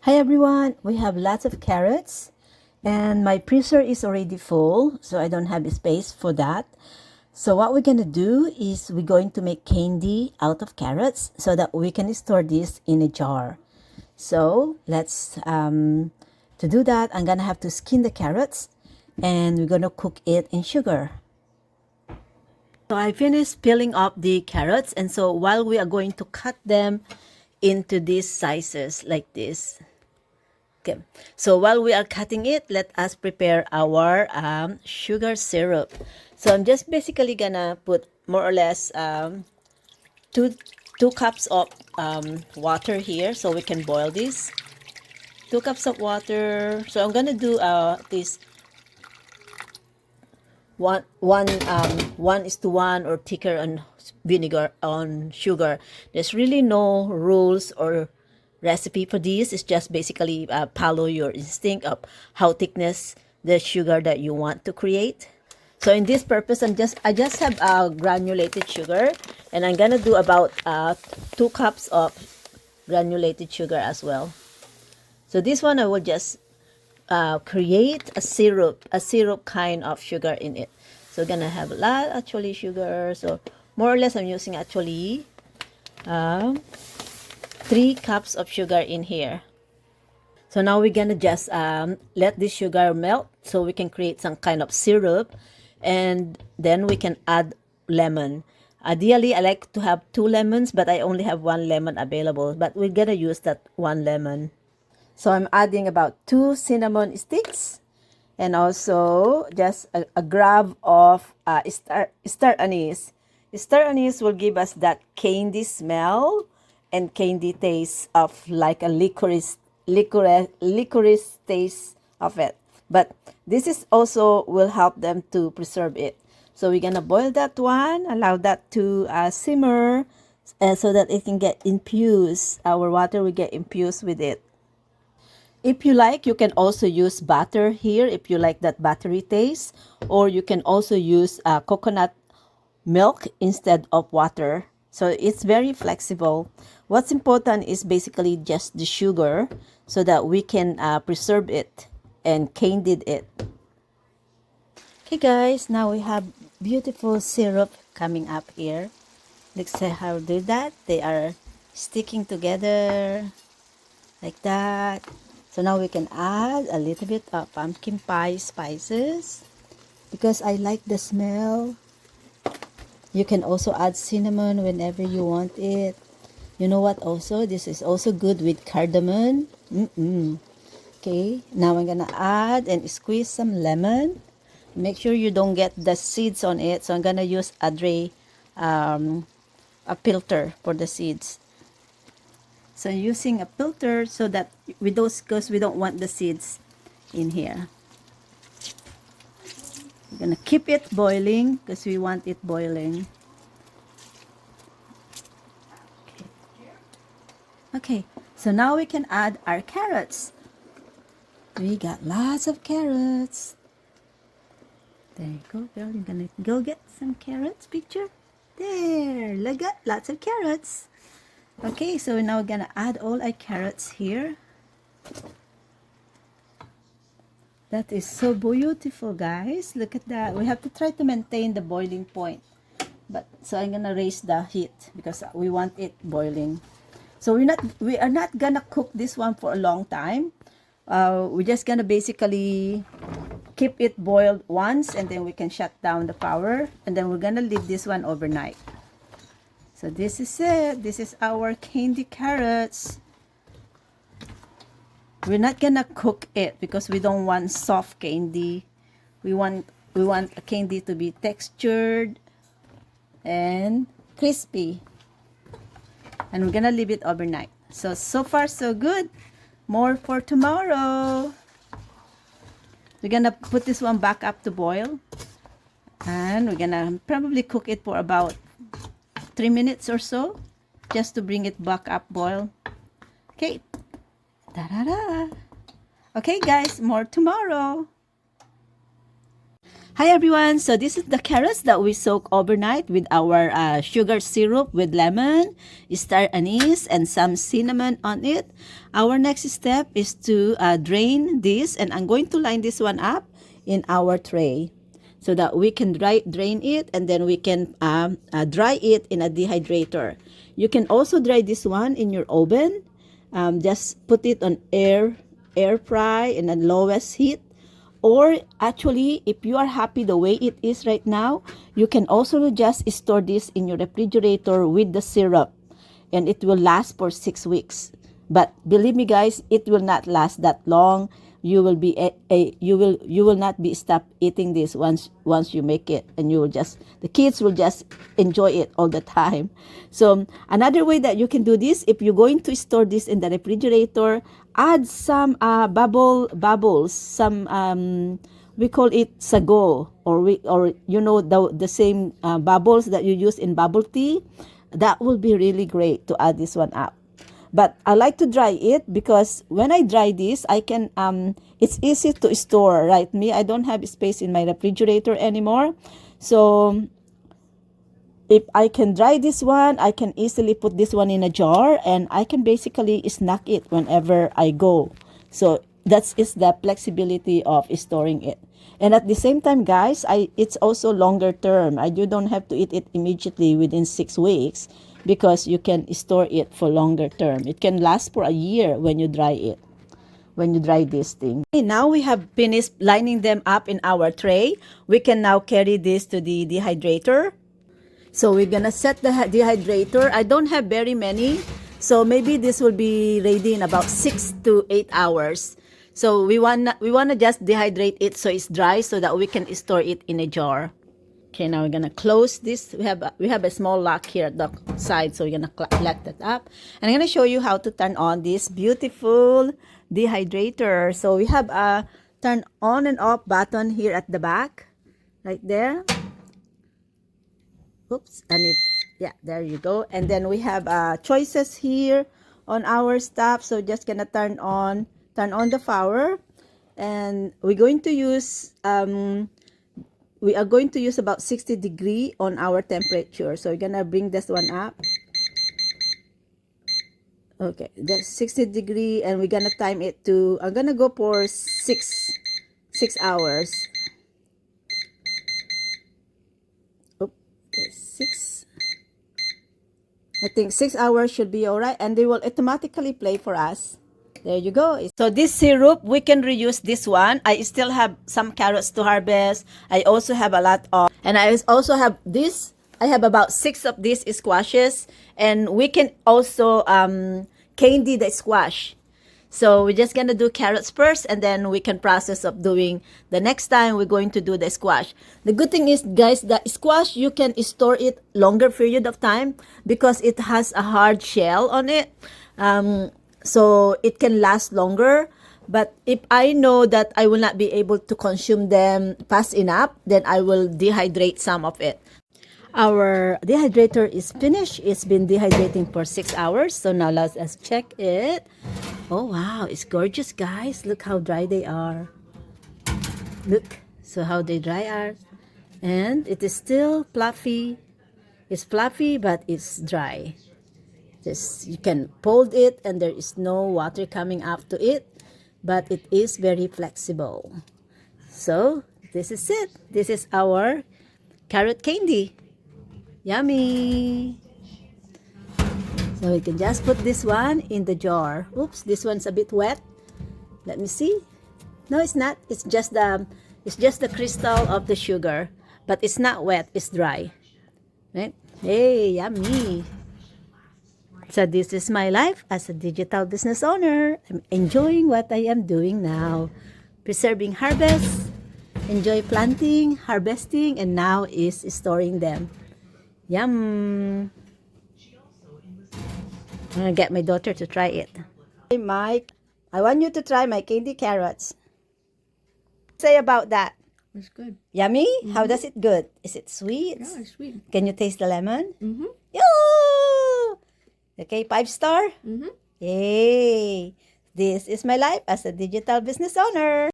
Hi everyone, we have lots of carrots and my freezer is already full, so I don't have space for that. So what we're gonna do is we're going to make candy out of carrots so that we can store this in a jar. So let's to do that, I'm gonna have to skin the carrots and we're gonna cook it in sugar. So I finished peeling up the carrots, and so while we are going to cut them into these sizes like this. Okay, so while we are cutting it, let us prepare our sugar syrup. So I'm just basically gonna put more or less two two cups of water here, so we can boil this. 2 cups of water. So I'm gonna do this one is to one or thicker on vinegar on sugar. There's really no rules or recipe for this. It's just basically follow your instinct of how thickness the sugar that you want to create. So in this purpose, I just have granulated sugar, and I'm gonna do about 2 cups of granulated sugar as well. So this one I will just create a syrup kind of sugar in it. So gonna have a lot actually sugar. So more or less I'm using actually 3 cups of sugar in here. So now we're gonna just let this sugar melt so we can create some kind of syrup, and then we can add lemon. Ideally, I like to have 2 lemons, but I only have 1 lemon available, but we're gonna use that 1 lemon. So I'm adding about 2 cinnamon sticks and also just a grab of star anise. Star anise will give us that candy smell and candy taste of like a licorice taste of it. But this is also will help them to preserve it. So we're gonna boil that one, allow that to simmer, so that it can get infused. Our water will get infused with it. If you like, you can also use butter here if you like that buttery taste, or you can also use coconut milk instead of water. So it's very flexible. What's important is basically just the sugar so that we can preserve it and candied it. Okay guys, now we have beautiful syrup coming up here. Let's see how to do that. They are sticking together like that. So now we can add a little bit of pumpkin pie spices because I like the smell. You can also add cinnamon whenever you want it. You know what also? This is also good with cardamom. Okay, now I'm gonna add and squeeze some lemon. Make sure you don't get the seeds on it. So I'm gonna use a filter for the seeds. So using a filter so that with those, because we don't want the seeds in here. We're gonna keep it boiling because we want it boiling. Okay, so now we can add our carrots. We got lots of carrots. There you go, girl. You're gonna go get some carrots picture. There, look at lots of carrots. Okay, so now we're gonna add all our carrots here. That is so beautiful, guys. Look at that. We have to try to maintain the boiling point. But so I'm gonna raise the heat because we want it boiling. So we are not gonna cook this one for a long time. We're just gonna basically keep it boiled once, and then we can shut down the power, and then we're gonna leave this one overnight. So this is it. This is our candy carrots. We're not gonna cook it because we don't want soft candy. We want a candy to be textured and crispy. And we're gonna leave it overnight. So far so good. More for tomorrow. We're gonna put this one back up to boil. And we're gonna probably cook it for about 3 minutes or so, just to bring it back up boil. Okay. Da-da-da. Okay guys, more tomorrow. Hi everyone, so this is the carrots that we soak overnight with our sugar syrup with lemon, star anise, and some cinnamon on it. Our next step is to drain this, and I'm going to line this one up in our tray so that we can drain it, and then we can dry it in a dehydrator. You can also dry this one in your oven. Just put it on air fry in the lowest heat. Or actually, if you are happy the way it is right now, you can also just store this in your refrigerator with the syrup, and it will last for 6 weeks. But believe me, guys, it will not last that long. You will be you will not be stop eating this once you make it, and you will just the kids will just enjoy it all the time. So another way that you can do this, if you're going to store this in the refrigerator, add some bubbles, some we call it sago, or the same bubbles that you use in bubble tea. That will be really great to add this one up. But I like to dry it because when I dry this, I can it's easy to store, right? I don't have space in my refrigerator anymore. So if I can dry this one, I can easily put this one in a jar, and I can basically snack it whenever I go. So that is the flexibility of storing it. And at the same time, guys, it's also longer term. You don't have to eat it immediately within 6 weeks, because you can store it for longer term. It can last for a year when you dry it, when you dry this thing. Okay, now we have finished lining them up in our tray. We can now carry this to the dehydrator. So we're gonna set the dehydrator. I don't have very many, so maybe this will be ready in about 6 to 8 hours. So we wanna just dehydrate it so it's dry, so that we can store it in a jar. Okay, now we're gonna close this. We have a small lock here at the side, so we're gonna lock that up. And I'm gonna show you how to turn on this beautiful dehydrator. So we have a turn on and off button here at the back, right there. Oops, yeah, there you go. And then we have choices here on our stuff. So just gonna turn on the power, and we're going to use we are going to use about 60 degree on our temperature. So we're gonna bring this one up. Okay, that's 60 degree, and we're gonna time it to, I'm gonna go for 6 hours. Okay, 6. I think 6 hours should be all right, and they will automatically play for us. There you go. So this syrup, we can reuse this one. I still have some carrots to harvest. I also have a lot of, and I also have this. I have about 6 of these squashes, and we can also candy the squash. So we're just gonna do carrots first, and then we can process of doing the next time we're going to do the squash. The good thing is, guys, the squash, you can store it longer period of time because it has a hard shell on it. So it can last longer. But if I know that I will not be able to consume them fast enough, then I will dehydrate some of it. Our dehydrator is finished. It's been dehydrating for 6 hours. So now let's check it. Oh wow, it's gorgeous, guys. Look how dry they are. Look, so how they dry are. And it is still fluffy. It's fluffy, but it's dry. You can fold it, and there is no water coming up to it, but it is very flexible. So this is it. This is our carrot candy. Yummy. So we can just put this one in the jar. Oops, this one's a bit wet. Let me see. No, it's not. It's just the crystal of the sugar, but it's not wet. It's dry. Right? Hey, yummy. So this is my life as a digital business owner. I'm enjoying what I am doing now. Preserving harvest, enjoy planting, harvesting, and now is storing them. Yum! I'm gonna get my daughter to try it. Hey Mike, I want you to try my candy carrots. Say about that. It's good. Yummy? How does it good? Is it sweet? Yeah, it's sweet. Can you taste the lemon? Mm-hmm. Yoo! Okay, 5-star? Mm-hmm. Yay! This is my life as a digital business owner.